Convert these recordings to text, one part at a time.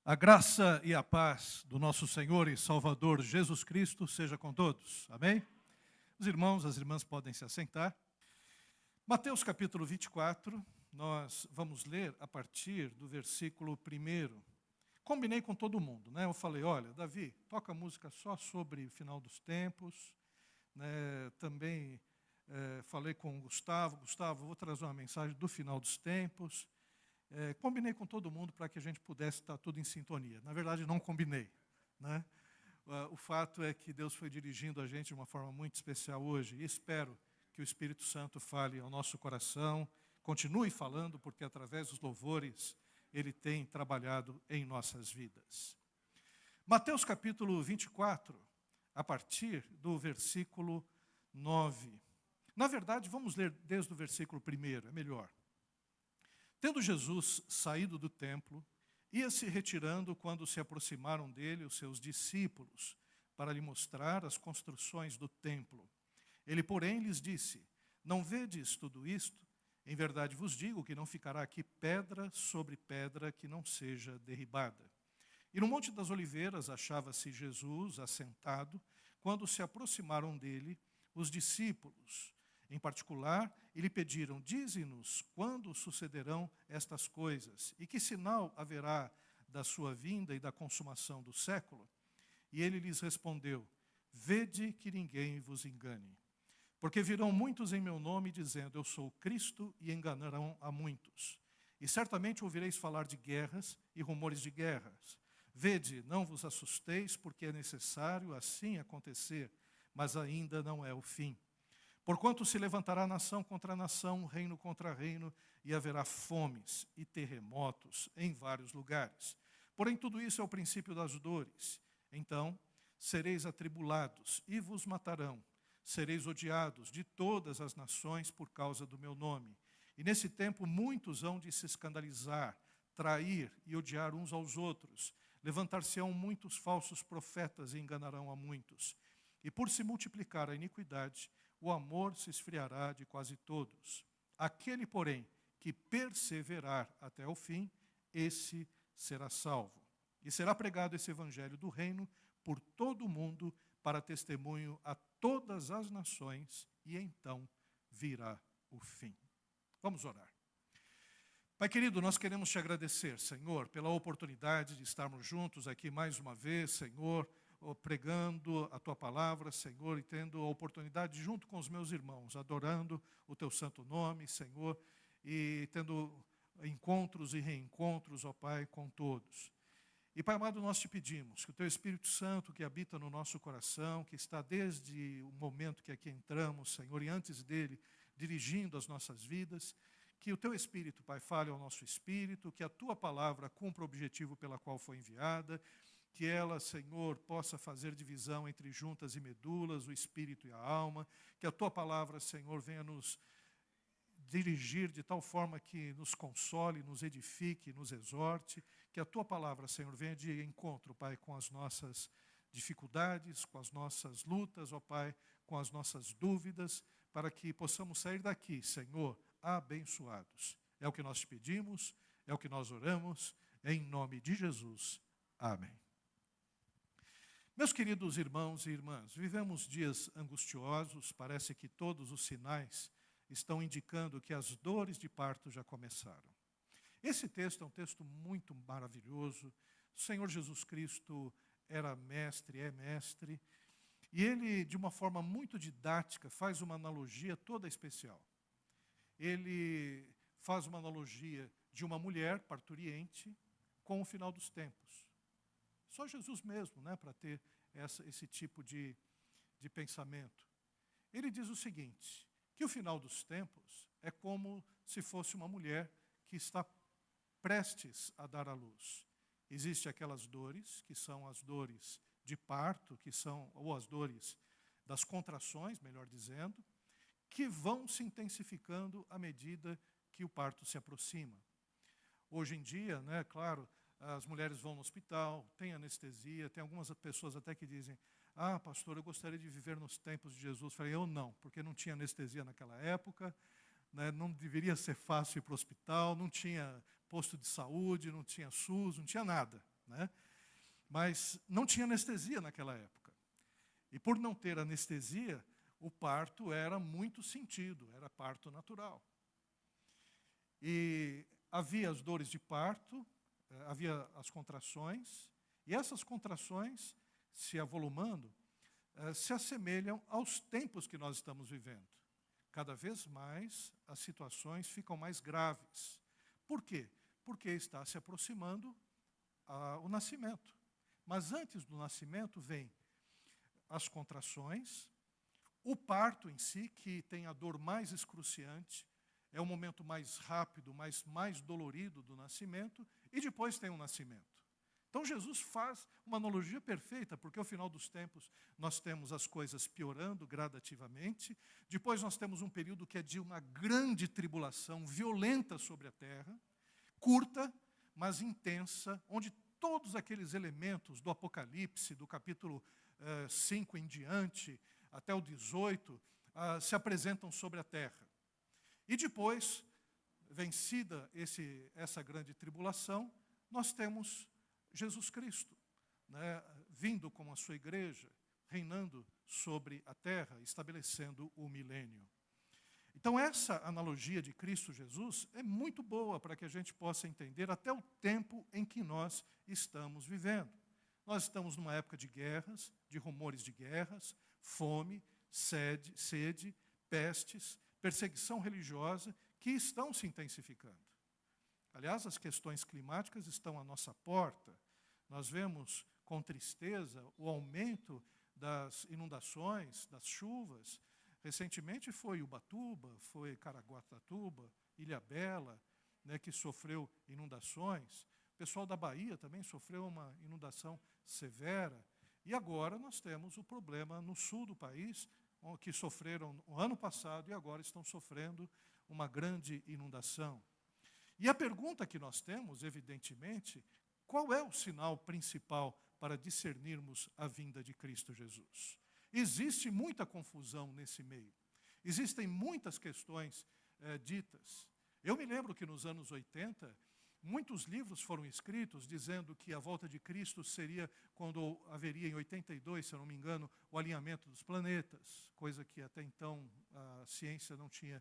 A graça e a paz do nosso Senhor e Salvador Jesus Cristo seja com todos. Amém? Os irmãos, as irmãs podem se assentar. Mateus capítulo 24, nós vamos ler a partir do versículo 1. Combinei com todo mundo, né? Eu falei, olha, Davi, toca música só sobre o final dos tempos. Né? Também falei com o Gustavo, vou trazer uma mensagem do final dos tempos. Combinei com todo mundo para que a gente pudesse estar tudo em sintonia. Na verdade, não combinei, né? O fato é que Deus foi dirigindo a gente de uma forma muito especial hoje. E espero que o Espírito Santo fale ao nosso coração, continue falando, porque através dos louvores Ele tem trabalhado em nossas vidas. Mateus capítulo 24, a partir do versículo 9. Na verdade, vamos ler desde o versículo 1, é melhor. Tendo Jesus saído do templo, ia se retirando quando se aproximaram dele os seus discípulos, para lhe mostrar as construções do templo. Ele, porém, lhes disse: Não vedes tudo isto? Em verdade vos digo que não ficará aqui pedra sobre pedra que não seja derribada. E no Monte das Oliveiras achava-se Jesus assentado, quando se aproximaram dele os discípulos. Em particular, e lhe pediram: Dize-nos quando sucederão estas coisas, e que sinal haverá da sua vinda e da consumação do século? E ele lhes respondeu: Vede que ninguém vos engane. Porque virão muitos em meu nome, dizendo: Eu sou o Cristo, e enganarão a muitos. E certamente ouvireis falar de guerras e rumores de guerras. Vede, não vos assusteis, porque é necessário assim acontecer, mas ainda não é o fim. Porquanto se levantará nação contra nação, reino contra reino, e haverá fomes e terremotos em vários lugares. Porém, tudo isso é o princípio das dores. Então, sereis atribulados e vos matarão. Sereis odiados de todas as nações por causa do meu nome. E nesse tempo muitos hão de se escandalizar, trair e odiar uns aos outros. Levantar-se-ão muitos falsos profetas e enganarão a muitos. E por se multiplicar a iniquidade, o amor se esfriará de quase todos. Aquele, porém, que perseverar até o fim, esse será salvo. E será pregado esse evangelho do reino por todo o mundo, para testemunho a todas as nações, e então virá o fim. Vamos orar. Pai querido, nós queremos te agradecer, Senhor, pela oportunidade de estarmos juntos aqui mais uma vez, Senhor, pregando a Tua palavra, Senhor, e tendo a oportunidade, junto com os meus irmãos, adorando o Teu santo nome, Senhor, e tendo encontros e reencontros, ó Pai, com todos. E, Pai amado, nós te pedimos que o Teu Espírito Santo, que habita no nosso coração, que está desde o momento que aqui entramos, Senhor, e antes dele, dirigindo as nossas vidas, que o Teu Espírito, Pai, fale ao nosso espírito, que a Tua palavra cumpra o objetivo pela qual foi enviada, que ela, Senhor, possa fazer divisão entre juntas e medulas, o espírito e a alma, que a Tua palavra, Senhor, venha nos dirigir de tal forma que nos console, nos edifique, nos exorte, que a Tua palavra, Senhor, venha de encontro, Pai, com as nossas dificuldades, com as nossas lutas, ó Pai, com as nossas dúvidas, para que possamos sair daqui, Senhor, abençoados. É o que nós te pedimos, é o que nós oramos, em nome de Jesus. Amém. Meus queridos irmãos e irmãs, vivemos dias angustiosos, parece que todos os sinais estão indicando que as dores de parto já começaram. Esse texto é um texto muito maravilhoso. O Senhor Jesus Cristo era mestre, é mestre, e ele, de uma forma muito didática, faz uma analogia toda especial. Ele faz uma analogia de uma mulher parturiente com o final dos tempos. Só Jesus mesmo, né, para ter esse tipo de pensamento. Ele diz o seguinte, que o final dos tempos é como se fosse uma mulher que está prestes a dar à luz. Existem aquelas dores, que são as dores de parto, ou as dores das contrações, melhor dizendo, que vão se intensificando à medida que o parto se aproxima. Hoje em dia, né, claro, as mulheres vão no hospital, tem anestesia, tem algumas pessoas até que dizem: ah, pastor, eu gostaria de viver nos tempos de Jesus. Eu falei, eu não, porque não tinha anestesia naquela época, né, não deveria ser fácil ir para o hospital, não tinha posto de saúde, não tinha SUS, não tinha nada, né? Mas não tinha anestesia naquela época. E por não ter anestesia, o parto era muito sentido, era parto natural. E havia as dores de parto, havia as contrações, e essas contrações, se avolumando, se assemelham aos tempos que nós estamos vivendo. Cada vez mais as situações ficam mais graves. Por quê? Porque está se aproximando o nascimento. Mas antes do nascimento vem as contrações, o parto em si, que tem a dor mais excruciante, é o momento mais rápido, mais dolorido do nascimento, e depois tem o nascimento. Então Jesus faz uma analogia perfeita, porque ao final dos tempos nós temos as coisas piorando gradativamente, depois nós temos um período que é de uma grande tribulação violenta sobre a terra, curta, mas intensa, onde todos aqueles elementos do Apocalipse, do capítulo 5 em diante, até o 18, se apresentam sobre a terra. E depois, vencida essa grande tribulação, nós temos Jesus Cristo, né, vindo com a sua igreja, reinando sobre a terra, estabelecendo o milênio. Então essa analogia de Cristo Jesus é muito boa para que a gente possa entender até o tempo em que nós estamos vivendo. Nós estamos numa época de guerras, de rumores de guerras, fome, sede, pestes, perseguição religiosa, que estão se intensificando. Aliás, as questões climáticas estão à nossa porta. Nós vemos com tristeza o aumento das inundações, das chuvas. Recentemente foi Ubatuba, foi Caraguatatuba, Ilhabela, né, que sofreu inundações. O pessoal da Bahia também sofreu uma inundação severa. E agora nós temos o problema no sul do país, que sofreram no ano passado e agora estão sofrendo uma grande inundação. E a pergunta que nós temos, evidentemente, qual é o sinal principal para discernirmos a vinda de Cristo Jesus? Existe muita confusão nesse meio. Existem muitas questões ditas. Eu me lembro que nos anos 80, muitos livros foram escritos dizendo que a volta de Cristo seria quando haveria em 82, se eu não me engano, o alinhamento dos planetas, coisa que até então a ciência não tinha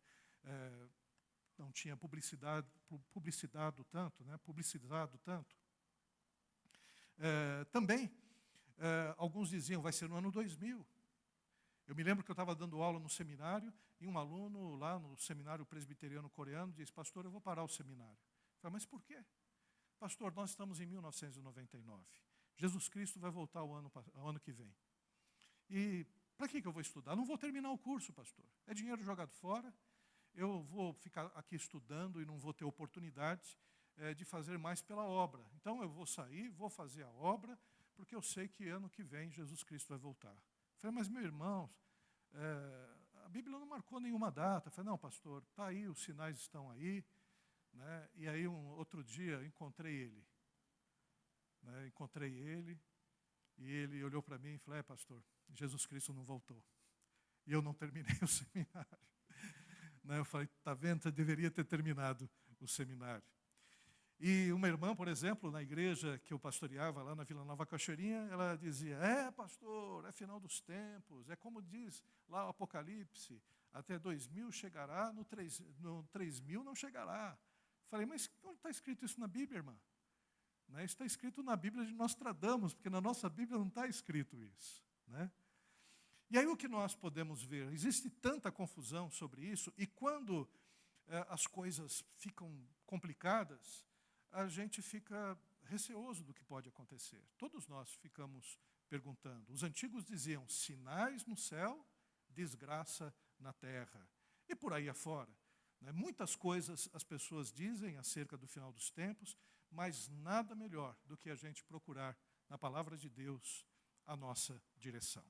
publicizado tanto, né? Também, alguns diziam, vai ser no ano 2000. Eu me lembro que eu estava dando aula no seminário e um aluno lá no seminário presbiteriano coreano disse, pastor, eu vou parar o seminário. Eu falei, mas por quê? Pastor, nós estamos em 1999. Jesus Cristo vai voltar ao ano que vem. E para que eu vou estudar? Não vou terminar o curso, pastor. É dinheiro jogado fora. Eu vou ficar aqui estudando e não vou ter oportunidade de fazer mais pela obra. Então eu vou sair, vou fazer a obra, porque eu sei que ano que vem Jesus Cristo vai voltar. Eu falei, mas meu irmão, a Bíblia não marcou nenhuma data. Eu falei, não, pastor, está aí, os sinais estão aí. Né? E aí, outro dia, encontrei ele. Né? E ele olhou para mim e falou, pastor, Jesus Cristo não voltou. E eu não terminei o seminário. Né? Eu falei, está vendo, você deveria ter terminado o seminário. E uma irmã, por exemplo, na igreja que eu pastoreava lá na Vila Nova Cachoeirinha, ela dizia, pastor, é final dos tempos, é como diz lá o Apocalipse, até 2000 chegará, no 3000 não chegará. Falei, mas onde está escrito isso na Bíblia, irmã? Né? Isso está escrito na Bíblia de Nostradamus, porque na nossa Bíblia não está escrito isso. Né? E aí o que nós podemos ver? Existe tanta confusão sobre isso, e quando as coisas ficam complicadas, a gente fica receoso do que pode acontecer. Todos nós ficamos perguntando. Os antigos diziam, sinais no céu, desgraça na terra. E por aí afora. Né? Muitas coisas as pessoas dizem acerca do final dos tempos, mas nada melhor do que a gente procurar na palavra de Deus a nossa direção.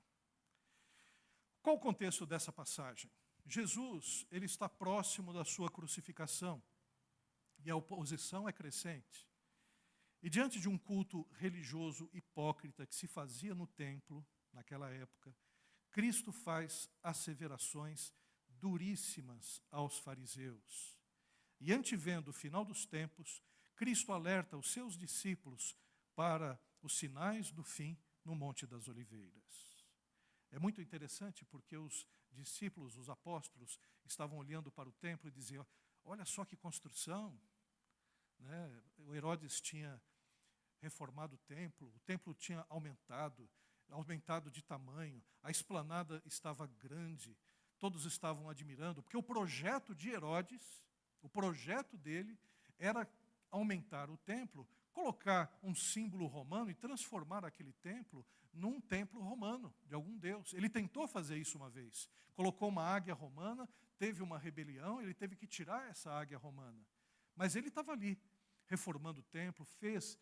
Qual o contexto dessa passagem? Jesus, ele está próximo da sua crucificação e a oposição é crescente. E diante de um culto religioso hipócrita que se fazia no templo, naquela época, Cristo faz asseverações duríssimas aos fariseus. E antevendo o final dos tempos, Cristo alerta os seus discípulos para os sinais do fim no Monte das Oliveiras. É muito interessante porque os discípulos, os apóstolos, estavam olhando para o templo e diziam: olha só que construção, né? O Herodes tinha reformado o templo tinha aumentado de tamanho, a esplanada estava grande, todos estavam admirando, porque o projeto de Herodes, o projeto dele era aumentar o templo, colocar um símbolo romano e transformar aquele templo num templo romano, de algum deus. Ele tentou fazer isso uma vez. Colocou uma águia romana, teve uma rebelião, ele teve que tirar essa águia romana. Mas ele estava ali, reformando o templo, fez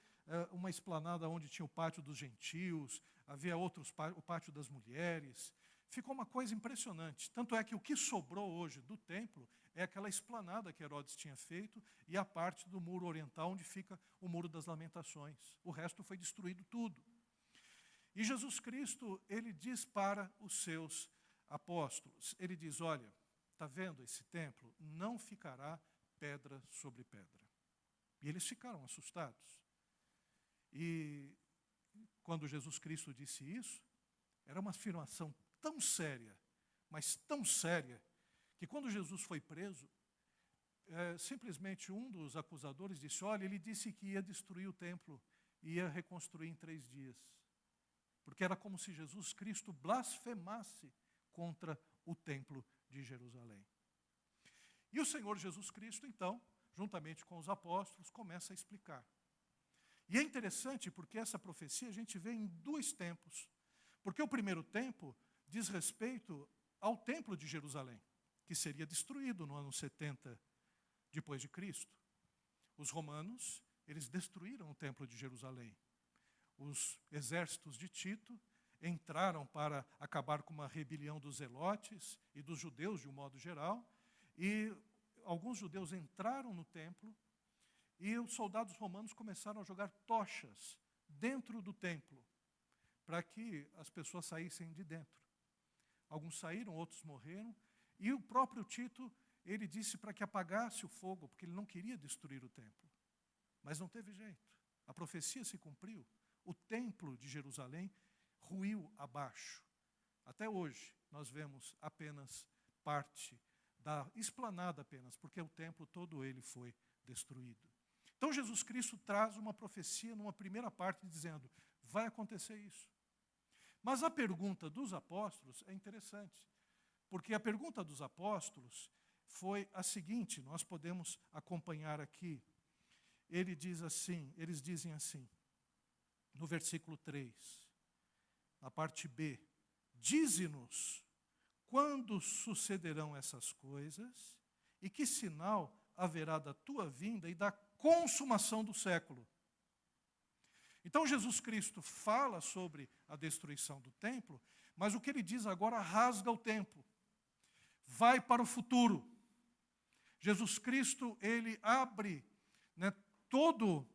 uma esplanada onde tinha o pátio dos gentios, havia o pátio das mulheres. Ficou uma coisa impressionante. Tanto é que o que sobrou hoje do templo é aquela esplanada que Herodes tinha feito e a parte do muro oriental onde fica o Muro das Lamentações. O resto foi destruído tudo. E Jesus Cristo, ele diz para os seus apóstolos, ele diz: olha, está vendo esse templo? Não ficará pedra sobre pedra. E eles ficaram assustados. E quando Jesus Cristo disse isso, era uma afirmação tão séria, mas tão séria, que quando Jesus foi preso, simplesmente um dos acusadores disse: olha, ele disse que ia destruir o templo, ia reconstruir em 3 dias. Porque era como se Jesus Cristo blasfemasse contra o templo de Jerusalém. E o Senhor Jesus Cristo, então, juntamente com os apóstolos, começa a explicar. E é interessante porque essa profecia a gente vê em 2 tempos. Porque o primeiro tempo diz respeito ao templo de Jerusalém, que seria destruído no ano 70 depois de Cristo. Os romanos, eles destruíram o templo de Jerusalém. Os exércitos de Tito entraram para acabar com uma rebelião dos zelotes e dos judeus de um modo geral, e alguns judeus entraram no templo e os soldados romanos começaram a jogar tochas dentro do templo para que as pessoas saíssem de dentro. Alguns saíram, outros morreram, e o próprio Tito, ele disse para que apagasse o fogo, porque ele não queria destruir o templo. Mas não teve jeito. A profecia se cumpriu. O templo de Jerusalém ruiu abaixo. Até hoje, nós vemos apenas parte da esplanada apenas, porque o templo todo ele foi destruído. Então Jesus Cristo traz uma profecia numa primeira parte dizendo: vai acontecer isso. Mas a pergunta dos apóstolos é interessante, porque a pergunta dos apóstolos foi a seguinte, nós podemos acompanhar aqui. Eles dizem assim, no versículo 3, na parte B: dize-nos quando sucederão essas coisas e que sinal haverá da tua vinda e da consumação do século. Então Jesus Cristo fala sobre a destruição do templo, mas o que ele diz agora rasga o tempo. Vai para o futuro. Jesus Cristo, ele abre, todo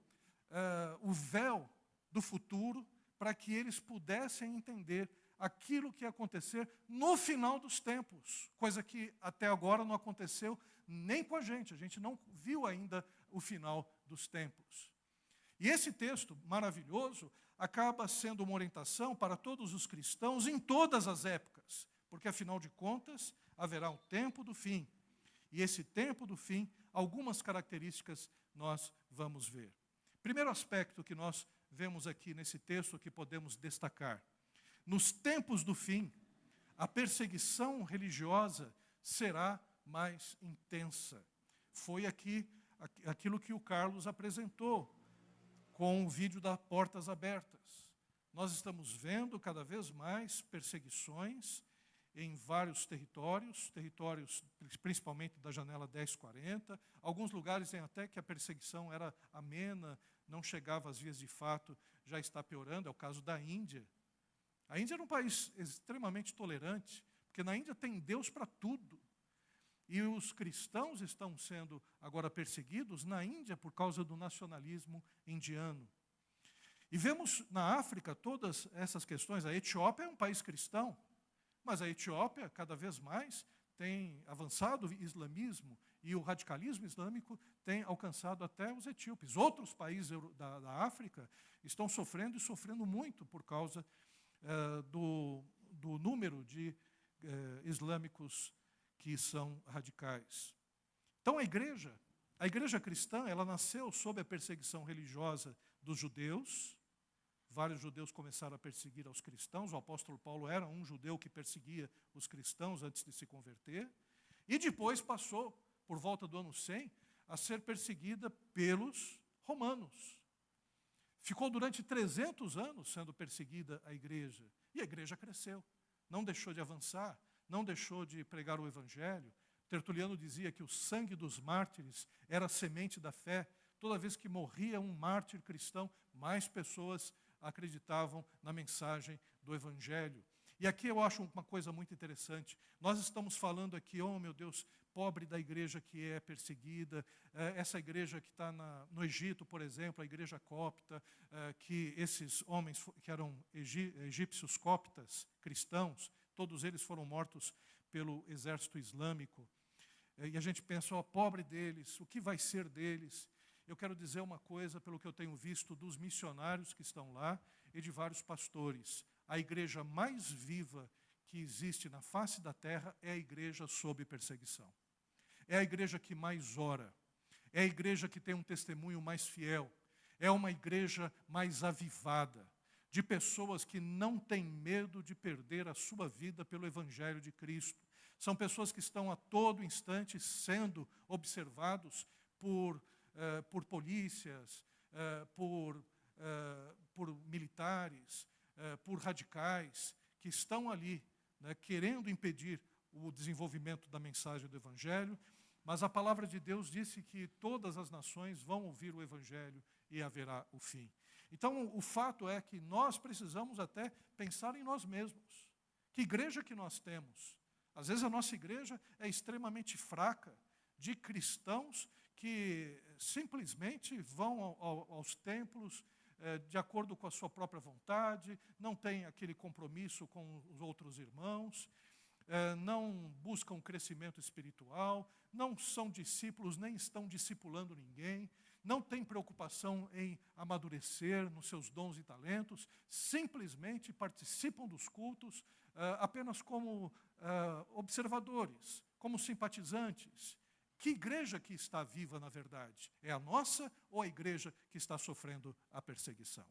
o véu do futuro para que eles pudessem entender aquilo que ia acontecer no final dos tempos, coisa que até agora não aconteceu nem com a gente não viu ainda o final dos tempos. E esse texto maravilhoso acaba sendo uma orientação para todos os cristãos em todas as épocas, porque afinal de contas haverá um tempo do fim. E esse tempo do fim, algumas características nós vamos ver. Primeiro aspecto que nós vemos aqui nesse texto que podemos destacar: nos tempos do fim, a perseguição religiosa será mais intensa. Foi aquilo que o Carlos apresentou com o vídeo das portas abertas. Nós estamos vendo cada vez mais perseguições em vários territórios principalmente da janela 1040. Alguns lugares em até que a perseguição era amena, não chegava às vias de fato, já está piorando. É o caso da Índia. A Índia era um país extremamente tolerante, porque na Índia tem Deus para tudo. E os cristãos estão sendo agora perseguidos na Índia por causa do nacionalismo indiano. E vemos na África todas essas questões. A Etiópia é um país cristão, mas a Etiópia, cada vez mais, tem avançado o islamismo e o radicalismo islâmico tem alcançado até os etíopes. Outros países da África estão sofrendo e sofrendo muito por causa do número de islâmicos que são radicais. Então a igreja cristã, ela nasceu sob a perseguição religiosa dos judeus. Vários judeus começaram a perseguir aos cristãos. O apóstolo Paulo era um judeu que perseguia os cristãos antes de se converter. E depois passou, por volta do ano 100, a ser perseguida pelos romanos. Ficou durante 300 anos sendo perseguida a igreja. E a igreja cresceu. Não deixou de avançar, não deixou de pregar o evangelho. Tertuliano dizia que o sangue dos mártires era a semente da fé. Toda vez que morria um mártir cristão, mais pessoas acreditavam na mensagem do evangelho. E aqui eu acho uma coisa muito interessante. Nós estamos falando aqui, oh meu Deus, pobre da igreja que é perseguida, essa igreja que está no Egito, por exemplo, a igreja copta, que esses homens que eram egípcios coptas, cristãos, todos eles foram mortos pelo exército islâmico. E a gente pensa, ó, pobre deles, o que vai ser deles? Eu quero dizer uma coisa, pelo que eu tenho visto dos missionários que estão lá e de vários pastores. A igreja mais viva que existe na face da terra é a igreja sob perseguição. É a igreja que mais ora. É a igreja que tem um testemunho mais fiel. É uma igreja mais avivada, de pessoas que não têm medo de perder a sua vida pelo evangelho de Cristo. São pessoas que estão a todo instante sendo observados por polícias, por militares, por radicais, que estão ali, né, querendo impedir o desenvolvimento da mensagem do Evangelho, mas a palavra de Deus disse que todas as nações vão ouvir o Evangelho e haverá o fim. Então, o fato é que nós precisamos até pensar em nós mesmos. Que igreja que nós temos? Às vezes a nossa igreja é extremamente fraca, de cristãos que simplesmente vão aos templos de acordo com a sua própria vontade, não tem aquele compromisso com os outros irmãos, não buscam crescimento espiritual, não são discípulos, nem estão discipulando ninguém, não têm preocupação em amadurecer nos seus dons e talentos, simplesmente participam dos cultos apenas como observadores, como simpatizantes. Que igreja que está viva, na verdade? É a nossa ou a igreja que está sofrendo a perseguição?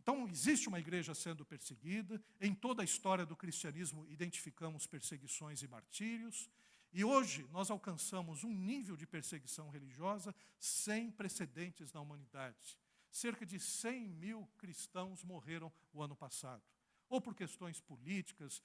Então, existe uma igreja sendo perseguida. Em toda a história do cristianismo, identificamos perseguições e martírios. E hoje, nós alcançamos um nível de perseguição religiosa sem precedentes na humanidade. Cerca de 100 mil cristãos morreram o ano passado. Ou por questões políticas,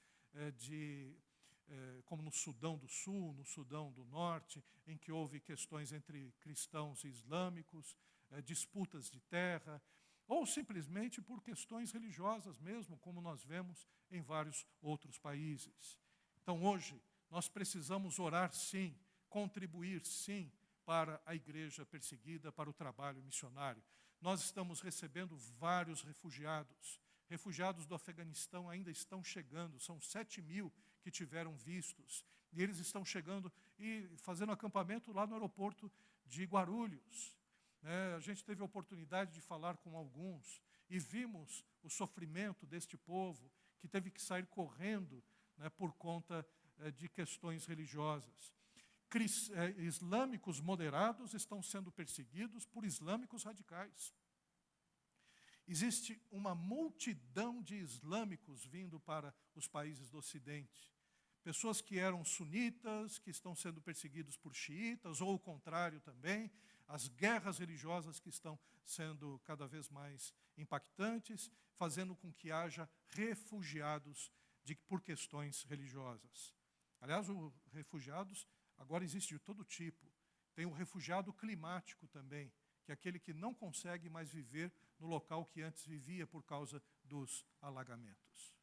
como no Sudão do Sul, no Sudão do Norte, em que houve questões entre cristãos e islâmicos, disputas de terra, ou simplesmente por questões religiosas mesmo, como nós vemos em vários outros países. Então, hoje, nós precisamos orar sim, contribuir sim para a igreja perseguida, para o trabalho missionário. Nós estamos recebendo vários refugiados. Refugiados do Afeganistão ainda estão chegando, são 7 mil que tiveram vistos. E eles estão chegando e fazendo acampamento lá no aeroporto de Guarulhos. A gente teve a oportunidade de falar com alguns e vimos o sofrimento deste povo que teve que sair correndo, né, por conta de questões religiosas. Islâmicos moderados estão sendo perseguidos por islâmicos radicais. Existe uma multidão de islâmicos vindo para os países do Ocidente. Pessoas que eram sunitas, que estão sendo perseguidos por xiitas, ou o contrário também. As guerras religiosas que estão sendo cada vez mais impactantes, fazendo com que haja refugiados por questões religiosas. Aliás, os refugiados agora existem de todo tipo. Tem o refugiado climático também, que é aquele que não consegue mais viver no local que antes vivia por causa dos alagamentos.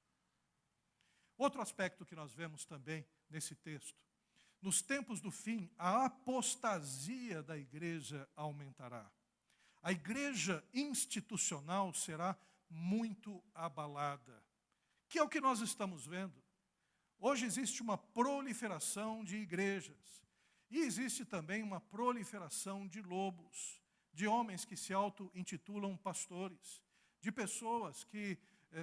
Outro aspecto que nós vemos também nesse texto: nos tempos do fim, a apostasia da igreja aumentará. A igreja institucional será muito abalada, que é o que nós estamos vendo. Hoje existe uma proliferação de igrejas. E existe também uma proliferação de lobos, de homens que se auto-intitulam pastores, de pessoas que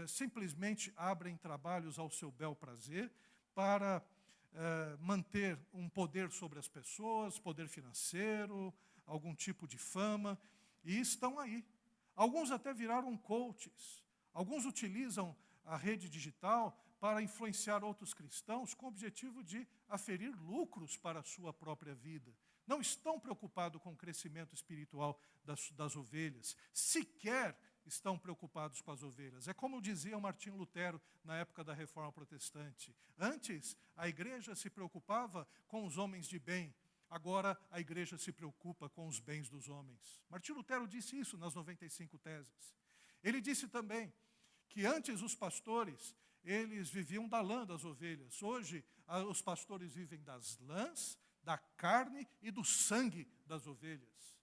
simplesmente abrem trabalhos ao seu bel prazer para manter um poder sobre as pessoas, poder financeiro, algum tipo de fama, e estão aí. Alguns até viraram coaches, alguns utilizam a rede digital para influenciar outros cristãos com o objetivo de aferir lucros para a sua própria vida. Não estão preocupados com o crescimento espiritual das ovelhas, sequer estão preocupados com as ovelhas. É como dizia Martinho Lutero na época da Reforma Protestante. Antes, a igreja se preocupava com os homens de bem, agora a igreja se preocupa com os bens dos homens. Martinho Lutero disse isso nas 95 teses. Ele disse também que antes os pastores, eles viviam da lã das ovelhas. Hoje, os pastores vivem das lãs, da carne e do sangue das ovelhas.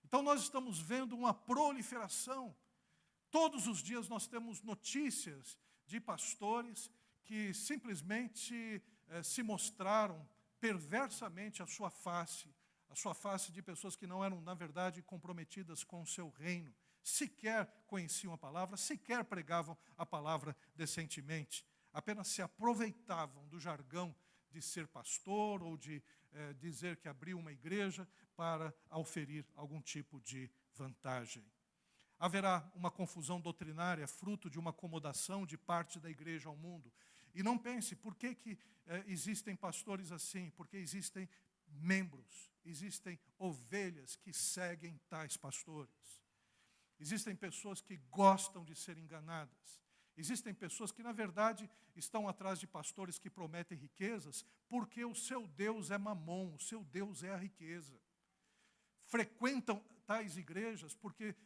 Então, nós estamos vendo uma proliferação. Todos os dias nós temos notícias de pastores que simplesmente se mostraram perversamente a sua face de pessoas que não eram, na verdade, comprometidas com o seu reino. Sequer conheciam a palavra, sequer pregavam a palavra decentemente. Apenas se aproveitavam do jargão de ser pastor ou de dizer que abriu uma igreja para oferir algum tipo de vantagem. Haverá uma confusão doutrinária, fruto de uma acomodação de parte da igreja ao mundo. E não pense, por que existem pastores assim? Porque existem membros, existem ovelhas que seguem tais pastores. Existem pessoas que gostam de ser enganadas. Existem pessoas que, na verdade, estão atrás de pastores que prometem riquezas, porque o seu Deus é mamon, o seu Deus é a riqueza. Frequentam tais igrejas porque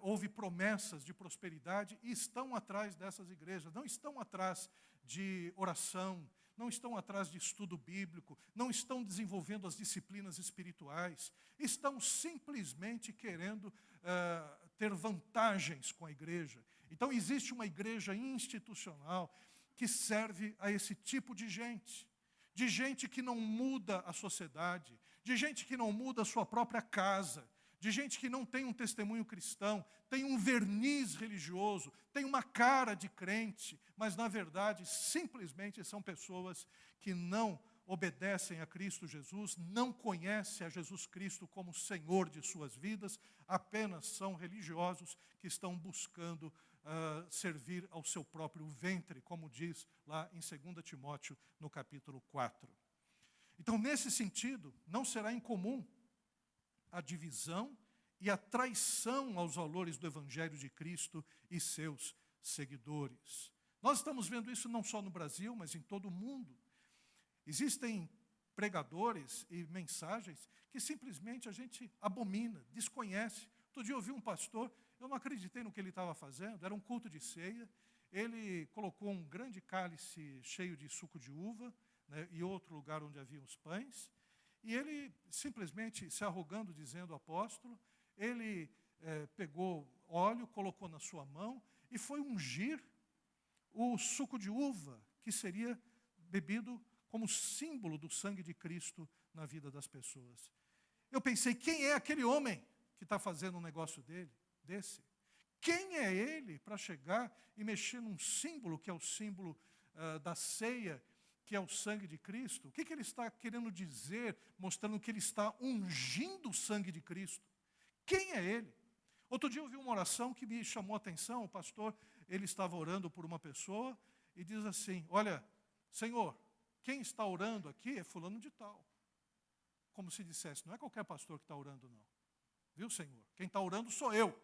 houve promessas de prosperidade e estão atrás dessas igrejas. Não estão atrás de oração, não estão atrás de estudo bíblico, não estão desenvolvendo as disciplinas espirituais. Estão simplesmente querendo ter vantagens com a igreja. Então, existe uma igreja institucional que serve a esse tipo de gente que não muda a sociedade, de gente que não muda a sua própria casa, de gente que não tem um testemunho cristão, tem um verniz religioso, tem uma cara de crente, mas, na verdade, simplesmente são pessoas que não obedecem a Cristo Jesus, não conhecem a Jesus Cristo como Senhor de suas vidas, apenas são religiosos que estão buscando servir ao seu próprio ventre, como diz lá em 2 Timóteo, no capítulo 4. Então, nesse sentido, não será incomum a divisão e a traição aos valores do Evangelho de Cristo e seus seguidores. Nós estamos vendo isso não só no Brasil, mas em todo o mundo. Existem pregadores e mensagens que simplesmente a gente abomina, desconhece. Outro dia eu ouvi um pastor, eu não acreditei no que ele estava fazendo, era um culto de ceia, ele colocou um grande cálice cheio de suco de uva, né, e outro lugar onde havia os pães, e ele simplesmente se arrogando, dizendo apóstolo, ele pegou óleo, colocou na sua mão e foi ungir o suco de uva, que seria bebido como símbolo do sangue de Cristo na vida das pessoas. Eu pensei, quem é aquele homem que está fazendo um negócio desse? Quem é ele para chegar e mexer num símbolo que é o símbolo da ceia, que é o sangue de Cristo? O que ele está querendo dizer, mostrando que ele está ungindo o sangue de Cristo? Quem é ele? Outro dia eu vi uma oração que me chamou a atenção. O pastor, ele estava orando por uma pessoa e diz assim, olha, Senhor, quem está orando aqui é fulano de tal. Como se dissesse, não é qualquer pastor que está orando, não. Viu, Senhor? Quem está orando sou eu.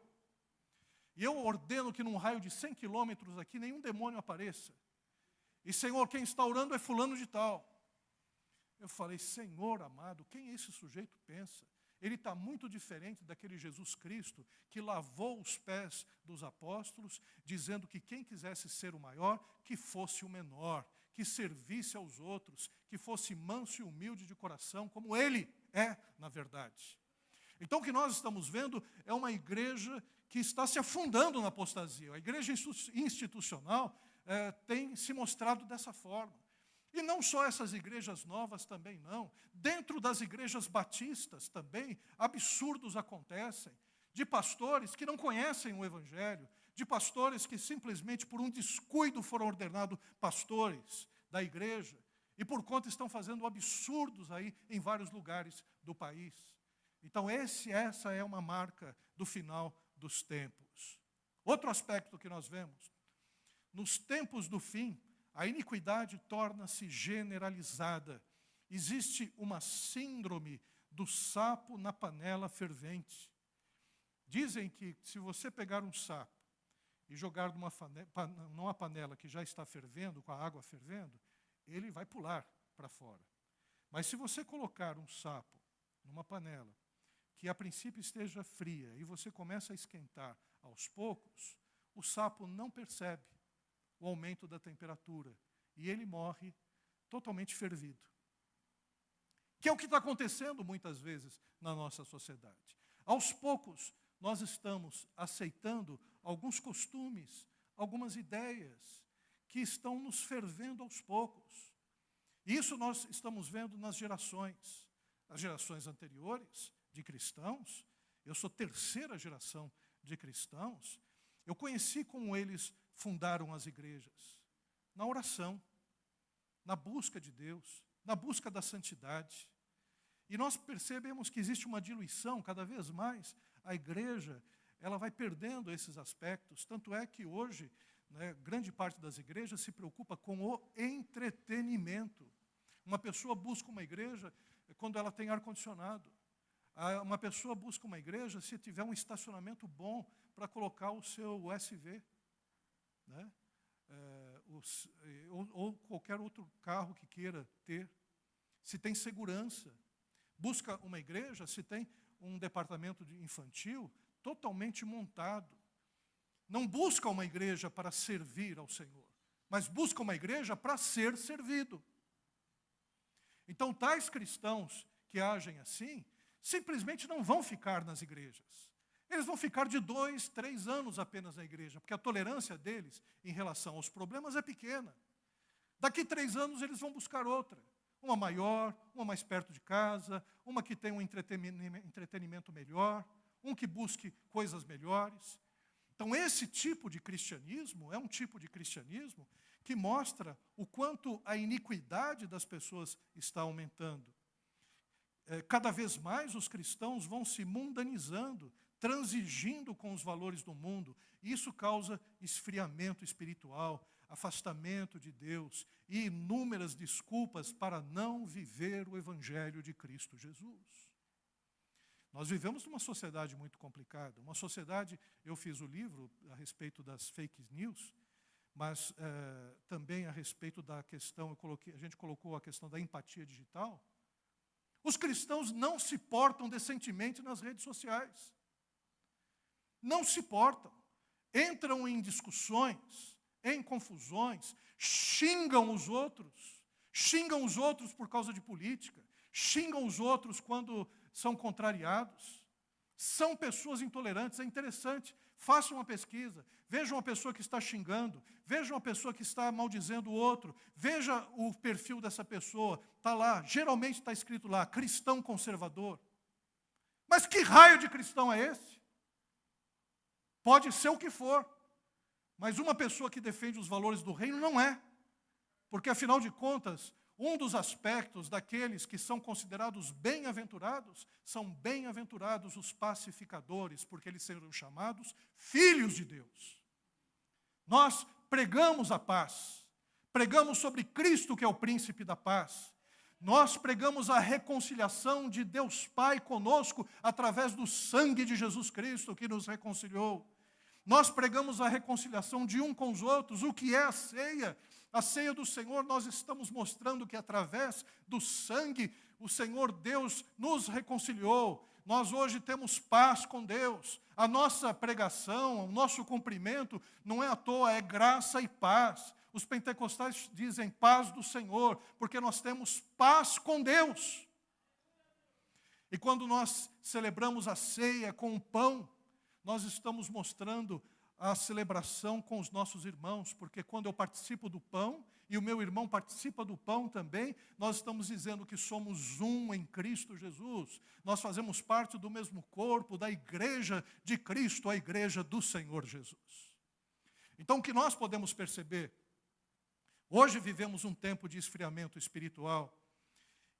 E eu ordeno que num raio de 100 quilômetros aqui nenhum demônio apareça. E, Senhor, quem está orando é fulano de tal. Eu falei, Senhor amado, quem esse sujeito pensa? Ele está muito diferente daquele Jesus Cristo que lavou os pés dos apóstolos, dizendo que quem quisesse ser o maior, que fosse o menor, que servisse aos outros, que fosse manso e humilde de coração, como ele é, na verdade. Então, o que nós estamos vendo é uma igreja que está se afundando na apostasia. A igreja institucional tem se mostrado dessa forma. E não só essas igrejas novas também não. Dentro das igrejas batistas também, absurdos acontecem. De pastores que não conhecem o Evangelho, de pastores que simplesmente por um descuido foram ordenados pastores da igreja, e por conta estão fazendo absurdos aí em vários lugares do país. Então essa é uma marca do final dos tempos. Outro aspecto que nós vemos, nos tempos do fim, a iniquidade torna-se generalizada. Existe uma síndrome do sapo na panela fervente. Dizem que se você pegar um sapo e jogar numa panela que já está fervendo, com a água fervendo, ele vai pular para fora. Mas se você colocar um sapo numa panela que a princípio esteja fria e você começa a esquentar aos poucos, o sapo não percebe o aumento da temperatura e ele morre totalmente fervido. Que é o que está acontecendo muitas vezes na nossa sociedade. Aos poucos, nós estamos aceitando alguns costumes, algumas ideias que estão nos fervendo aos poucos. Isso nós estamos vendo nas gerações. As gerações anteriores de cristãos, eu sou terceira geração de cristãos, eu conheci como eles fundaram as igrejas. Na oração, na busca de Deus, na busca da santidade. E nós percebemos que existe uma diluição, cada vez mais, a igreja ela vai perdendo esses aspectos. Tanto é que hoje, grande parte das igrejas se preocupa com o entretenimento. Uma pessoa busca uma igreja quando ela tem ar-condicionado. Uma pessoa busca uma igreja se tiver um estacionamento bom para colocar o seu USB, né? Ou qualquer outro carro que queira ter. Se tem segurança. Busca uma igreja se tem um departamento infantil totalmente montado. Não busca uma igreja para servir ao Senhor, mas busca uma igreja para ser servido. Então, tais cristãos que agem assim, simplesmente não vão ficar nas igrejas. Eles vão ficar de 2, 3 anos apenas na igreja, porque a tolerância deles em relação aos problemas é pequena. Daqui 3 anos eles vão buscar outra. Uma maior, uma mais perto de casa, uma que tenha um entretenimento melhor, um que busque coisas melhores. Então, esse tipo de cristianismo é um tipo de cristianismo que mostra o quanto a iniquidade das pessoas está aumentando. Cada vez mais os cristãos vão se mundanizando, transigindo com os valores do mundo. Isso causa esfriamento espiritual, afastamento de Deus e inúmeras desculpas para não viver o Evangelho de Cristo Jesus. Nós vivemos numa sociedade muito complicada. Uma sociedade, eu fiz o livro a respeito das fake news, mas também a respeito da questão, a gente colocou a questão da empatia digital. Os cristãos não se portam decentemente nas redes sociais. Não se portam. Entram em discussões, em confusões, xingam os outros por causa de política, xingam os outros quando são contrariados. São pessoas intolerantes. É interessante, façam uma pesquisa, vejam uma pessoa que está xingando, vejam uma pessoa que está maldizendo o outro, veja o perfil dessa pessoa, está lá, geralmente está escrito lá, cristão conservador. Mas que raio de cristão é esse? Pode ser o que for, mas uma pessoa que defende os valores do reino não é. Porque, afinal de contas, um dos aspectos daqueles que são considerados bem-aventurados, são bem-aventurados os pacificadores, porque eles serão chamados filhos de Deus. Nós pregamos a paz, pregamos sobre Cristo, que é o príncipe da paz. Nós pregamos a reconciliação de Deus Pai conosco, através do sangue de Jesus Cristo, que nos reconciliou. Nós pregamos a reconciliação de um com os outros. O que é a ceia? A ceia do Senhor, nós estamos mostrando que através do sangue, o Senhor Deus nos reconciliou. Nós hoje temos paz com Deus. A nossa pregação, o nosso cumprimento, não é à toa, é graça e paz. Os pentecostais dizem paz do Senhor, porque nós temos paz com Deus. E quando nós celebramos a ceia com o pão, nós estamos mostrando a celebração com os nossos irmãos, porque quando eu participo do pão e o meu irmão participa do pão também, nós estamos dizendo que somos um em Cristo Jesus. Nós fazemos parte do mesmo corpo, da igreja de Cristo, a igreja do Senhor Jesus. Então, o que nós podemos perceber? Hoje vivemos um tempo de esfriamento espiritual,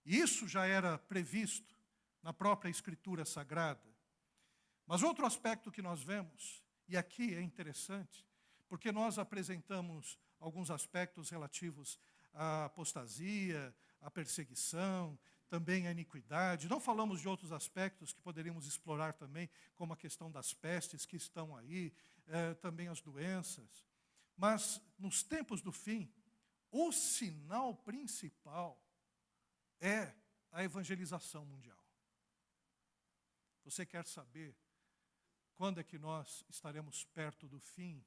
e isso já era previsto na própria Escritura Sagrada. Mas outro aspecto que nós vemos, e aqui é interessante, porque nós apresentamos alguns aspectos relativos à apostasia, à perseguição, também à iniquidade. Não falamos de outros aspectos que poderíamos explorar também, como a questão das pestes que estão aí, também as doenças. Mas, nos tempos do fim, o sinal principal é a evangelização mundial. Você quer saber quando é que nós estaremos perto do fim?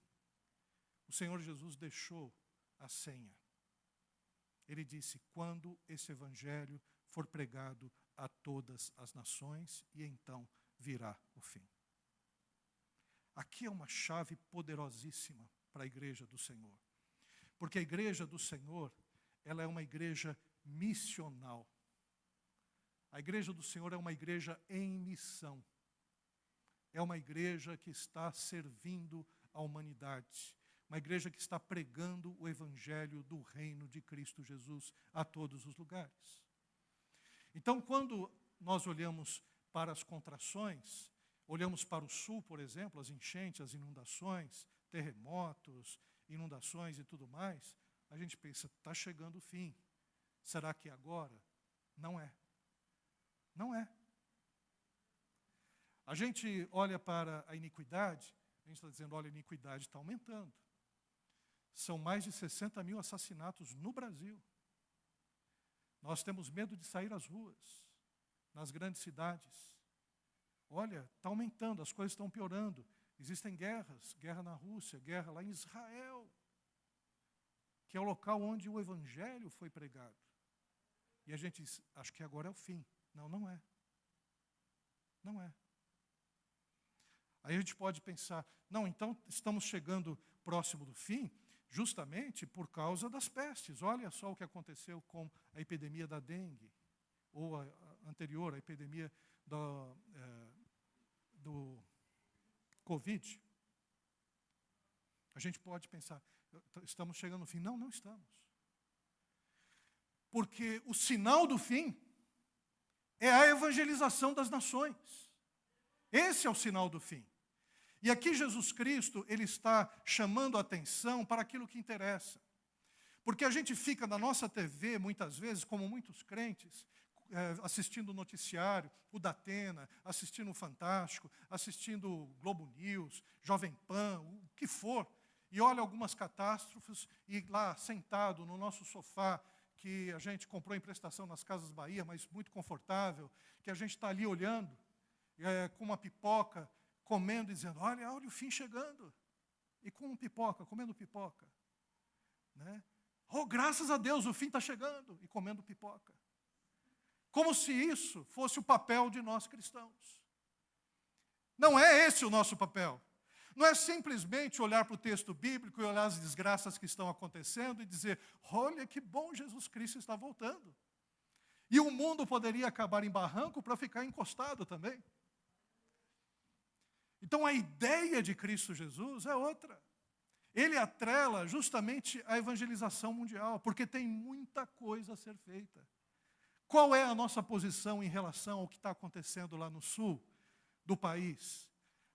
O Senhor Jesus deixou a senha. Ele disse, quando esse evangelho for pregado a todas as nações, e então virá o fim. Aqui é uma chave poderosíssima para a igreja do Senhor. Porque a igreja do Senhor, ela é uma igreja missional. A igreja do Senhor é uma igreja em missão. É uma igreja que está servindo a humanidade. Uma igreja que está pregando o evangelho do reino de Cristo Jesus a todos os lugares. Então, quando nós olhamos para as contrações, olhamos para o sul, por exemplo, as enchentes, as inundações, terremotos, inundações e tudo mais, a gente pensa, está chegando o fim. Será que agora? Não é. Não é. A gente olha para a iniquidade, a gente está dizendo, olha, a iniquidade está aumentando. São mais de 60 mil assassinatos no Brasil. Nós temos medo de sair às ruas, nas grandes cidades. Olha, está aumentando, as coisas estão piorando. Existem guerras, guerra na Rússia, guerra lá em Israel, que é o local onde o evangelho foi pregado. E a gente diz, acho que agora é o fim. Não, não é. Não é. Aí a gente pode pensar, não, então estamos chegando próximo do fim, justamente por causa das pestes. Olha só o que aconteceu com a epidemia da dengue, ou a anterior, a epidemia do Covid. A gente pode pensar, estamos chegando no fim. Não, não estamos. Porque o sinal do fim é a evangelização das nações. Esse é o sinal do fim. E aqui Jesus Cristo, ele está chamando a atenção para aquilo que interessa. Porque a gente fica na nossa TV, muitas vezes, como muitos crentes, assistindo o noticiário, o Datena, assistindo o Fantástico, assistindo o Globo News, Jovem Pan, o que for, e olha algumas catástrofes, e lá sentado no nosso sofá, que a gente comprou em prestação nas Casas Bahia, mas muito confortável, que a gente está ali olhando, com uma pipoca, comendo e dizendo, olha o fim chegando. E com pipoca, comendo pipoca. Né? Oh, graças a Deus, o fim está chegando. E comendo pipoca. Como se isso fosse o papel de nós cristãos. Não é esse o nosso papel. Não é simplesmente olhar para o texto bíblico e olhar as desgraças que estão acontecendo e dizer, olha que bom, Jesus Cristo está voltando. E o mundo poderia acabar em barranco para ficar encostado também. Então a ideia de Cristo Jesus é outra. Ele atrela justamente a evangelização mundial, porque tem muita coisa a ser feita. Qual é a nossa posição em relação ao que está acontecendo lá no sul do país?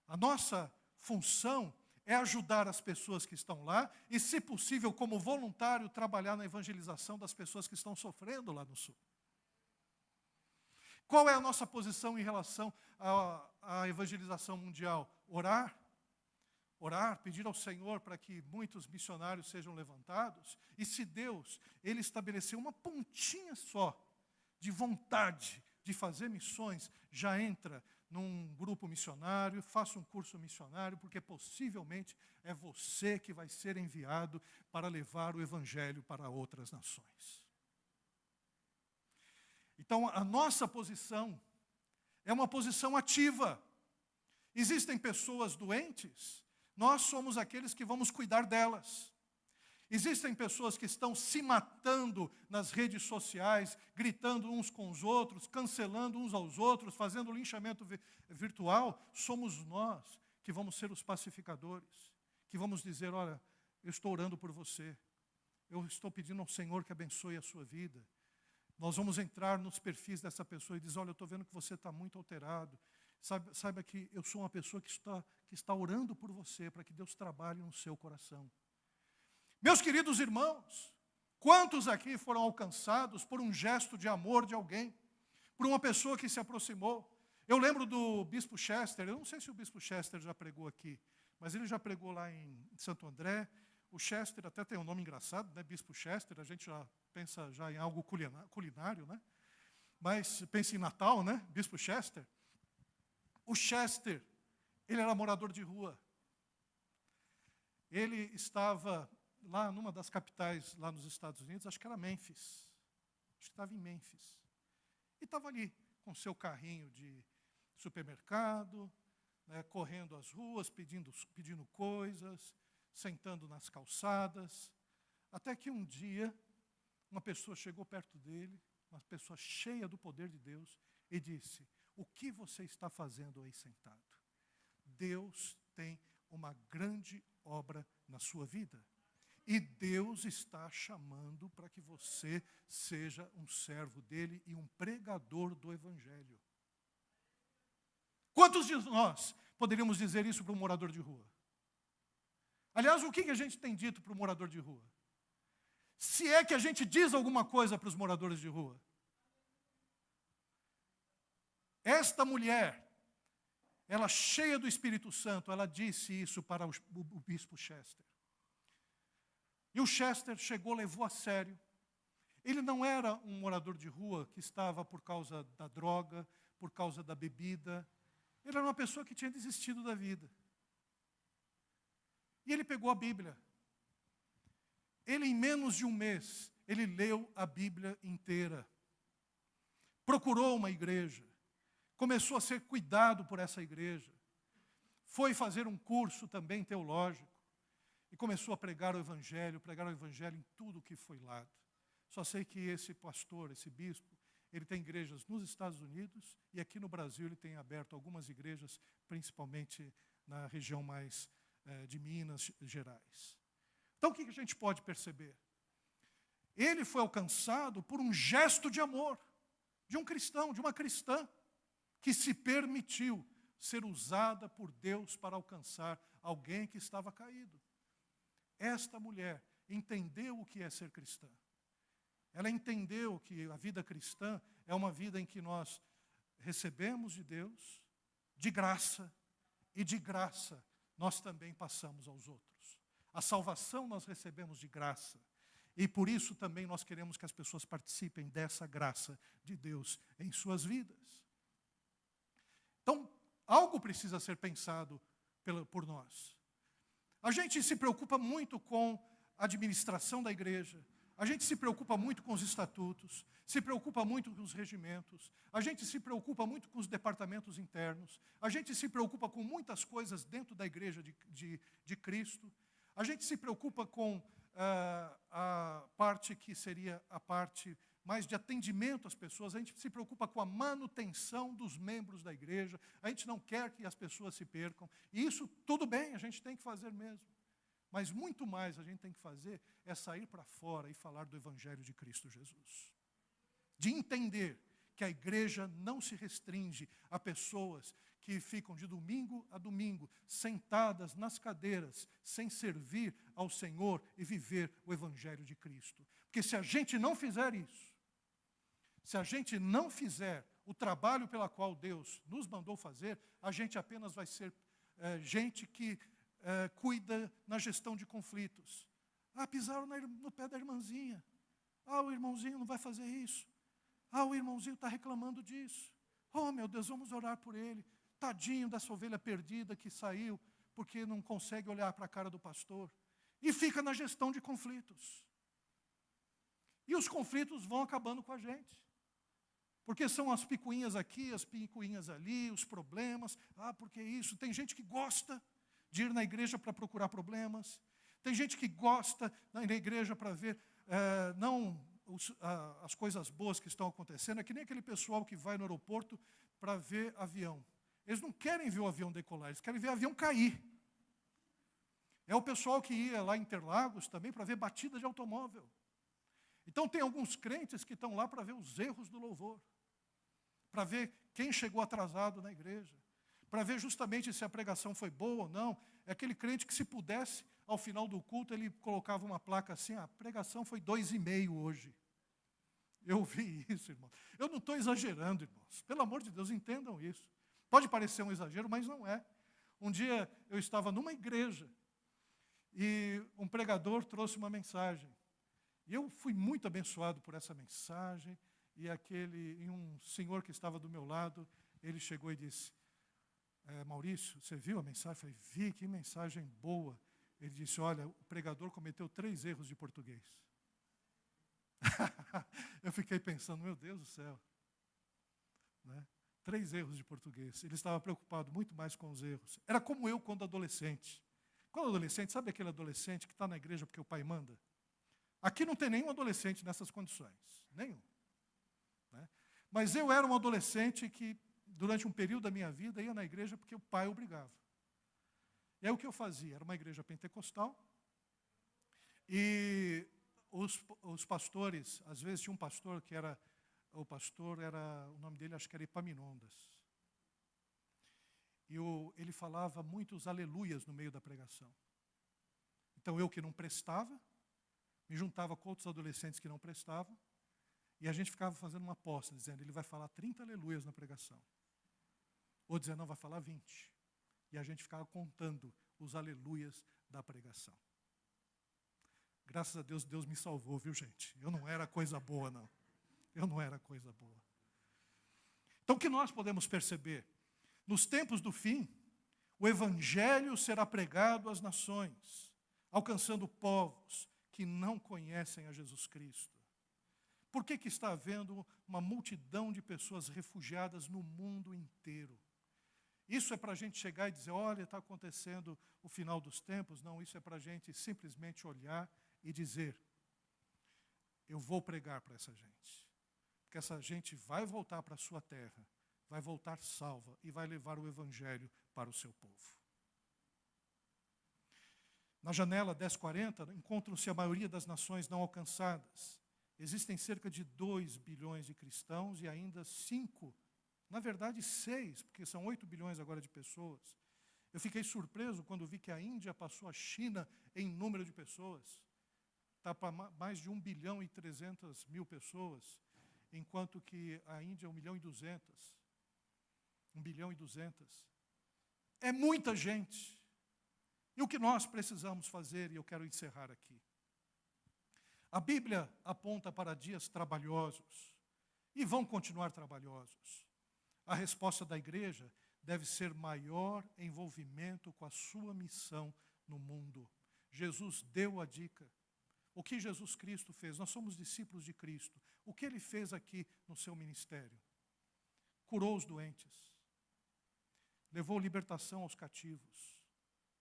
A nossa função é ajudar as pessoas que estão lá e, se possível, como voluntário, trabalhar na evangelização das pessoas que estão sofrendo lá no sul. Qual é a nossa posição em relação à evangelização mundial? Orar. Orar, pedir ao Senhor para que muitos missionários sejam levantados. E se Deus, Ele estabeleceu uma pontinha só de vontade de fazer missões, já entra num grupo missionário, faça um curso missionário, porque possivelmente é você que vai ser enviado para levar o Evangelho para outras nações. Então, a nossa posição é uma posição ativa. Existem pessoas doentes, Nós somos aqueles que vamos cuidar delas. Existem pessoas que estão se matando nas redes sociais, gritando uns com os outros, cancelando uns aos outros, fazendo linchamento virtual. Somos nós que vamos ser os pacificadores, que vamos dizer, olha, eu estou orando por você, eu estou pedindo ao Senhor que abençoe a sua vida. Nós vamos entrar nos perfis dessa pessoa e dizer, olha, eu estou vendo que você está muito alterado. Saiba que eu sou uma pessoa que está orando por você, para que Deus trabalhe no seu coração. Meus queridos irmãos, quantos aqui foram alcançados por um gesto de amor de alguém, por uma pessoa que se aproximou? Eu lembro do Bispo Chester, eu não sei se o Bispo Chester já pregou aqui, mas ele já pregou lá em Santo André. O Chester até tem um nome engraçado, né? Bispo Chester, a gente já pensa já em algo culinário, né? Mas pensa em Natal, né? Bispo Chester. O Chester, ele era morador de rua. Ele estava lá numa das capitais, lá nos Estados Unidos, acho que era Memphis. Acho que estava em Memphis. E estava ali, com seu carrinho de supermercado, né, correndo as ruas, pedindo coisas, sentando nas calçadas. Até que um dia, uma pessoa chegou perto dele, uma pessoa cheia do poder de Deus, e disse, o que você está fazendo aí sentado? Deus tem uma grande obra na sua vida. E Deus está chamando para que você seja um servo dele e um pregador do Evangelho. Quantos de nós poderíamos dizer isso para um morador de rua? Aliás, o que a gente tem dito para o morador de rua? Se é que a gente diz alguma coisa para os moradores de rua. Esta mulher, ela cheia do Espírito Santo, ela disse isso para o Bispo Chester. E o Chester chegou, levou a sério. Ele não era um morador de rua que estava por causa da droga, por causa da bebida. Ele era uma pessoa que tinha desistido da vida. E ele pegou a Bíblia. Ele, em menos de um mês, ele leu a Bíblia inteira. Procurou uma igreja. Começou a ser cuidado por essa igreja. Foi fazer um curso também teológico. E começou a pregar o Evangelho em tudo que foi lado. Só sei que esse pastor, esse bispo, ele tem igrejas nos Estados Unidos e aqui no Brasil ele tem aberto algumas igrejas, principalmente na região mais de Minas Gerais. Então o que a gente pode perceber? Ele foi alcançado por um gesto de amor, de um cristão, de uma cristã, que se permitiu ser usada por Deus para alcançar alguém que estava caído. Esta mulher entendeu o que é ser cristã. Ela entendeu que a vida cristã é uma vida em que nós recebemos de Deus, de graça, e de graça nós também passamos aos outros. A salvação nós recebemos de graça, e por isso também nós queremos que as pessoas participem dessa graça de Deus em suas vidas. Então, algo precisa ser pensado por nós. A gente se preocupa muito com a administração da igreja, a gente se preocupa muito com os estatutos, se preocupa muito com os regimentos, a gente se preocupa muito com os departamentos internos, a gente se preocupa com muitas coisas dentro da igreja de Cristo, a gente se preocupa com a parte que seria a parte mais de atendimento às pessoas, a gente se preocupa com a manutenção dos membros da igreja, a gente não quer que as pessoas se percam, e isso tudo bem, a gente tem que fazer mesmo. Mas muito mais a gente tem que fazer é sair para fora e falar do Evangelho de Cristo Jesus. De entender que a igreja não se restringe a pessoas que ficam de domingo a domingo, sentadas nas cadeiras, sem servir ao Senhor e viver o Evangelho de Cristo. Porque se a gente não fizer isso, se a gente não fizer o trabalho pela qual Deus nos mandou fazer, a gente apenas vai ser gente que cuida na gestão de conflitos. Pisaram no pé da irmãzinha. O irmãozinho não vai fazer isso. O irmãozinho está reclamando disso. Oh, meu Deus, vamos orar por ele. Tadinho dessa ovelha perdida que saiu porque não consegue olhar para a cara do pastor. E fica na gestão de conflitos. E os conflitos vão acabando com a gente. Porque são as picuinhas aqui, as picuinhas ali, os problemas. Porque isso. Tem gente que gosta de ir na igreja para procurar problemas. Tem gente que gosta de ir na igreja para ver, não as coisas boas que estão acontecendo. É que nem aquele pessoal que vai no aeroporto para ver avião. Eles não querem ver o avião decolar, eles querem ver o avião cair. É o pessoal que ia lá em Interlagos também para ver batida de automóvel. Então tem alguns crentes que estão lá para ver os erros do louvor, para ver quem chegou atrasado na igreja, para ver justamente se a pregação foi boa ou não. É aquele crente que, se pudesse, ao final do culto, ele colocava uma placa assim: a pregação foi 2,5 hoje. Eu vi isso, irmão. Eu não estou exagerando, irmãos. Pelo amor de Deus, entendam isso. Pode parecer um exagero, mas não é. Um dia eu estava numa igreja e um pregador trouxe uma mensagem. E eu fui muito abençoado por essa mensagem. E um senhor que estava do meu lado, ele chegou e disse: Maurício, você viu a mensagem? Eu falei: vi, que mensagem boa. Ele disse: olha, o pregador cometeu 3 erros de português. Eu fiquei pensando: meu Deus do céu. Né? 3 erros de português. Ele estava preocupado muito mais com os erros. Era como eu quando adolescente. Quando adolescente, sabe aquele adolescente que está na igreja porque o pai manda? Aqui não tem nenhum adolescente nessas condições. Nenhum. Né? Mas eu era um adolescente que, durante um período da minha vida, ia na igreja porque o pai obrigava. E aí o que eu fazia? Era uma igreja pentecostal. E os pastores, às vezes tinha um pastor que era, o nome dele acho que era Epaminondas. E ele falava muitos aleluias no meio da pregação. Então eu, que não prestava, me juntava com outros adolescentes que não prestavam, e a gente ficava fazendo uma aposta, dizendo: ele vai falar 30 aleluias na pregação. Ou dizendo: não, vai falar 20. E a gente ficava contando os aleluias da pregação. Graças a Deus, Deus me salvou, viu, gente? Eu não era coisa boa, não. Eu não era coisa boa. Então, o que nós podemos perceber? Nos tempos do fim, o evangelho será pregado às nações, alcançando povos que não conhecem a Jesus Cristo. Por que está havendo uma multidão de pessoas refugiadas no mundo inteiro? Isso é para a gente chegar e dizer: olha, está acontecendo o final dos tempos? Não, isso é para a gente simplesmente olhar e dizer: eu vou pregar para essa gente. Porque essa gente vai voltar para a sua terra, vai voltar salva e vai levar o evangelho para o seu povo. Na janela 1040, encontram-se a maioria das nações não alcançadas. Existem cerca de 2 bilhões de cristãos e ainda 5, na verdade 6, porque são 8 bilhões agora de pessoas. Eu fiquei surpreso quando vi que a Índia passou a China em número de pessoas. Está para mais de 1 bilhão e 300 mil pessoas, enquanto que a Índia é 1 milhão e 200. 1 bilhão e 200. É muita gente. E o que nós precisamos fazer, e eu quero encerrar aqui. A Bíblia aponta para dias trabalhosos, e vão continuar trabalhosos. A resposta da igreja deve ser maior envolvimento com a sua missão no mundo. Jesus deu a dica. O que Jesus Cristo fez? Nós somos discípulos de Cristo. O que ele fez aqui no seu ministério? Curou os doentes, levou libertação aos cativos,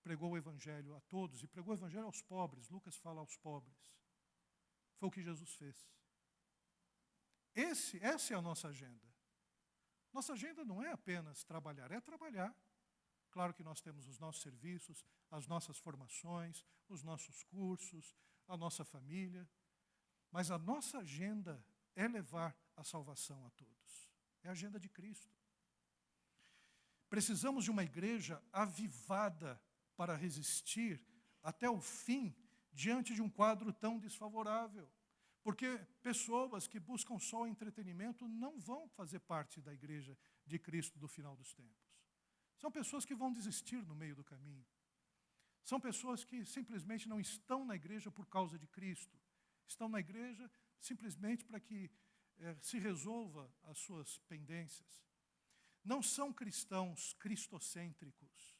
pregou o evangelho a todos e pregou o evangelho aos pobres. Lucas fala aos pobres. Foi o que Jesus fez. Essa é a nossa agenda. Nossa agenda não é apenas trabalhar, é trabalhar. Claro que nós temos os nossos serviços, as nossas formações, os nossos cursos, a nossa família, mas a nossa agenda é levar a salvação a todos. É a agenda de Cristo. Precisamos de uma igreja avivada para resistir até o fim diante de um quadro tão desfavorável. Porque pessoas que buscam só o entretenimento não vão fazer parte da igreja de Cristo do final dos tempos. São pessoas que vão desistir no meio do caminho. São pessoas que simplesmente não estão na igreja por causa de Cristo. Estão na igreja simplesmente para que se resolva as suas pendências. Não são cristãos cristocêntricos.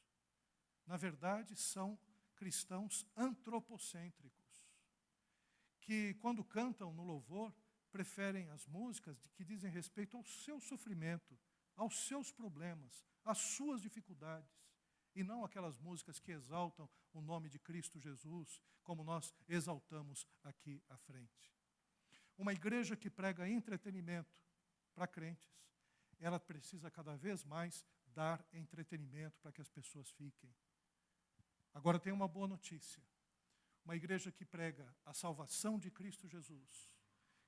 Na verdade, são cristãos antropocêntricos, que quando cantam no louvor, preferem as músicas que dizem respeito ao seu sofrimento, aos seus problemas, às suas dificuldades. e não aquelas músicas que exaltam o nome de Cristo Jesus, como nós exaltamos aqui à frente. Uma igreja que prega entretenimento para crentes, ela precisa cada vez mais dar entretenimento para que as pessoas fiquem. Agora tem uma boa notícia. Uma igreja que prega a salvação de Cristo Jesus,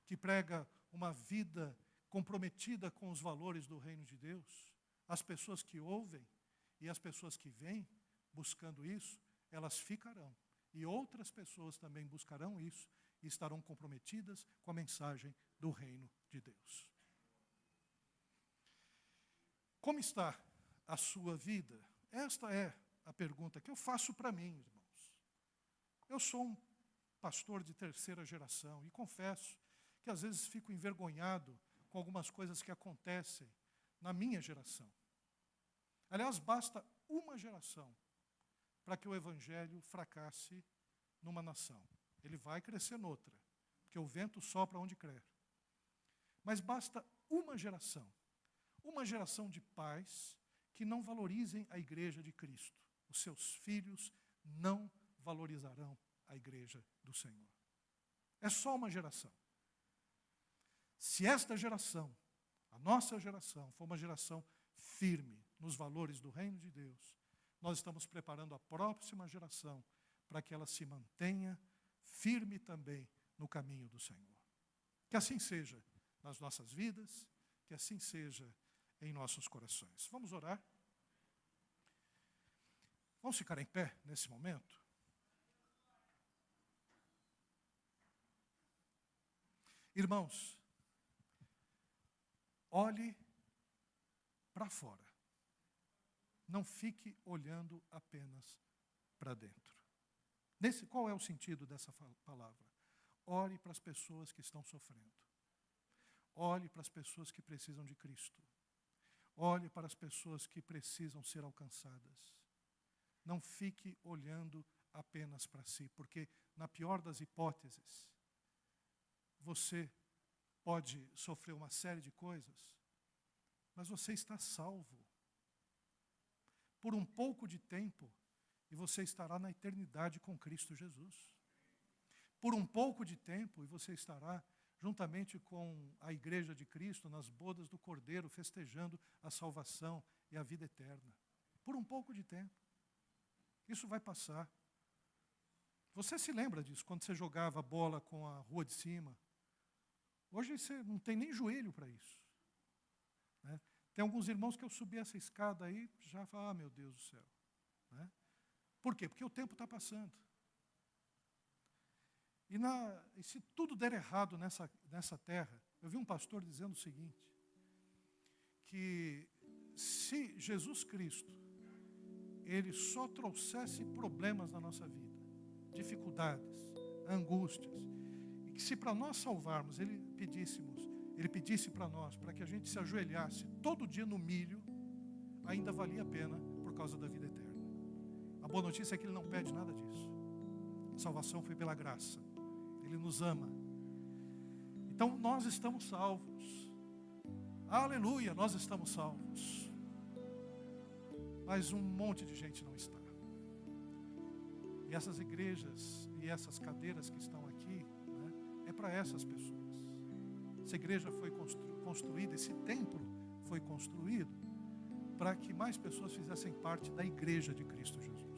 que prega uma vida comprometida com os valores do reino de Deus, as pessoas que ouvem e as pessoas que vêm buscando isso, elas ficarão. E outras pessoas também buscarão isso e estarão comprometidas com a mensagem do reino de Deus. Como está a sua vida? Esta é a pergunta que eu faço para mim, irmãos. Eu sou um pastor de terceira geração e confesso que às vezes fico envergonhado com algumas coisas que acontecem na minha geração. Aliás, basta uma geração para que o evangelho fracasse numa nação. Ele vai crescer noutra, porque o vento sopra onde quer. Mas basta uma geração de pais que não valorizem a igreja de Cristo. Os seus filhos não valorizarão a igreja do Senhor. É só uma geração. Se esta geração, a nossa geração, for uma geração firme nos valores do reino de Deus, nós estamos preparando a próxima geração para que ela se mantenha firme também no caminho do Senhor. Que assim seja nas nossas vidas, que assim seja em nossos corações. Vamos orar? Vamos ficar em pé nesse momento? Irmãos, olhe para fora. Não fique olhando apenas para dentro. Qual é o sentido dessa palavra? Ore para as pessoas que estão sofrendo. Olhe para as pessoas que precisam de Cristo. Olhe para as pessoas que precisam ser alcançadas. Não fique olhando apenas para si, porque, na pior das hipóteses, você pode sofrer uma série de coisas, mas você está salvo. Por um pouco de tempo, e você estará na eternidade com Cristo Jesus. Por um pouco de tempo, e você estará juntamente com a igreja de Cristo nas bodas do Cordeiro, festejando a salvação e a vida eterna. Por um pouco de tempo. Isso vai passar. Você se lembra disso, quando você jogava bola com a rua de cima? Hoje você não tem nem joelho para isso. Né? Tem alguns irmãos que eu subi essa escada aí, já falam, meu Deus do céu. Né? Por quê? Porque o tempo está passando. E se tudo der errado nessa terra, eu vi um pastor dizendo o seguinte, que se Jesus Cristo, ele só trouxesse problemas na nossa vida, dificuldades, angústias, e que se para nós salvarmos, ele pedisse para nós, para que a gente se ajoelhasse todo dia no milho, ainda valia a pena por causa da vida eterna. A boa notícia é que ele não pede nada disso. A salvação foi pela graça. Ele nos ama. Então nós estamos salvos. Aleluia, nós estamos salvos. Mas um monte de gente não está. E essas igrejas e essas cadeiras que estão aqui, né, é para essas pessoas. Essa igreja foi construída, esse templo foi construído para que mais pessoas fizessem parte da igreja de Cristo Jesus.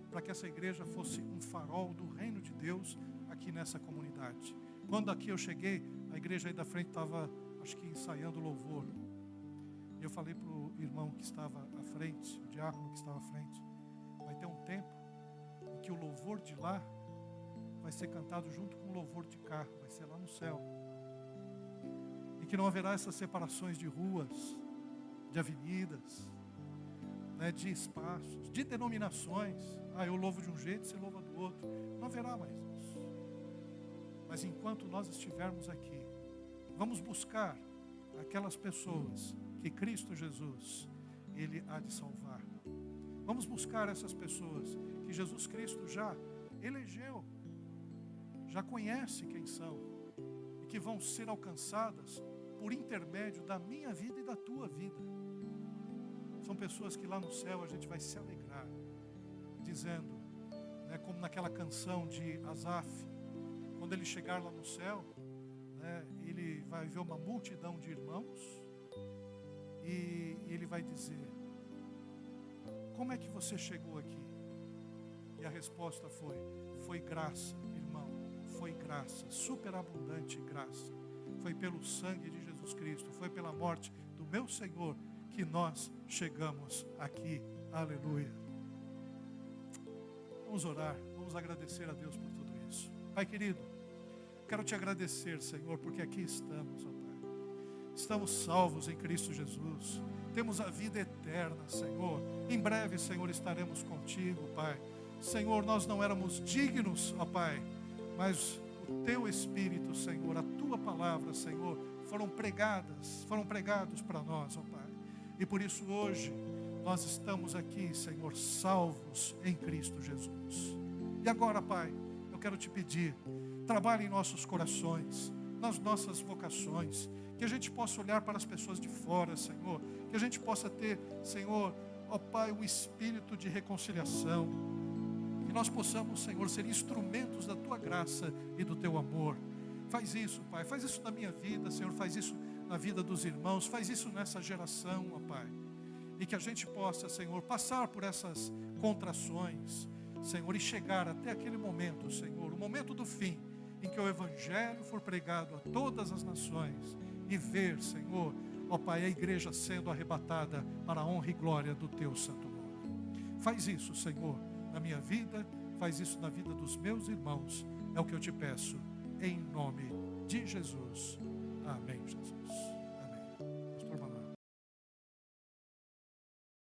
Para que essa igreja fosse um farol do reino de Deus aqui nessa comunidade. Quando aqui eu cheguei, a igreja aí da frente estava, acho que ensaiando louvor. E eu falei para o irmão que estava à frente, o diácono que estava à frente, vai ter um tempo em que o louvor de lá vai ser cantado junto com o louvor de cá, vai ser lá no céu. E que não haverá essas separações de ruas, de avenidas, né, de espaços, de denominações. Eu louvo de um jeito, você louva do outro. Não haverá mais isso. Mas enquanto nós estivermos aqui, vamos buscar aquelas pessoas que Cristo Jesus, Ele há de salvar. Vamos buscar essas pessoas que Jesus Cristo já elegeu, já conhece quem são, e que vão ser alcançadas por intermédio da minha vida e da tua vida. São pessoas pessoas que lá no céu a gente vai se alegrar, dizendo, né, como naquela canção de Asaf, quando ele chegar lá no céu, né, ele vai ver uma multidão de irmãos e ele vai dizer: como é que você chegou aqui? E a resposta foi graça, irmão, foi graça, superabundante graça. Foi pelo sangue de Jesus Cristo, foi pela morte do meu Senhor que nós chegamos aqui. Aleluia. Vamos orar, vamos agradecer a Deus por tudo isso. Pai querido, quero te agradecer, Senhor, porque aqui estamos, ó Pai. Estamos salvos em Cristo Jesus. Temos a vida eterna, Senhor. Em breve, Senhor, estaremos contigo, Pai. Senhor, nós não éramos dignos, ó Pai, mas o Teu Espírito, Senhor, a Tua palavra, Senhor, foram pregados para nós, ó Pai. E por isso hoje nós estamos aqui, Senhor, salvos em Cristo Jesus. E agora, Pai, eu quero te pedir, trabalhe em nossos corações, nas nossas vocações, que a gente possa olhar para as pessoas de fora, Senhor, que a gente possa ter, Senhor, ó Pai, um espírito de reconciliação, que nós possamos, Senhor, ser instrumentos da Tua graça e do Teu amor. Faz isso, Pai, faz isso na minha vida, Senhor, faz isso na vida dos irmãos, faz isso nessa geração, ó Pai, e que a gente possa, Senhor, passar por essas contrações, Senhor, e chegar até aquele momento, Senhor, o momento do fim, em que o Evangelho for pregado a todas as nações, e ver, Senhor, ó Pai, a igreja sendo arrebatada para a honra e glória do Teu santo nome. Faz isso, Senhor, na minha vida, faz isso na vida dos meus irmãos, é o que eu te peço, em nome de Jesus. Amém, Jesus.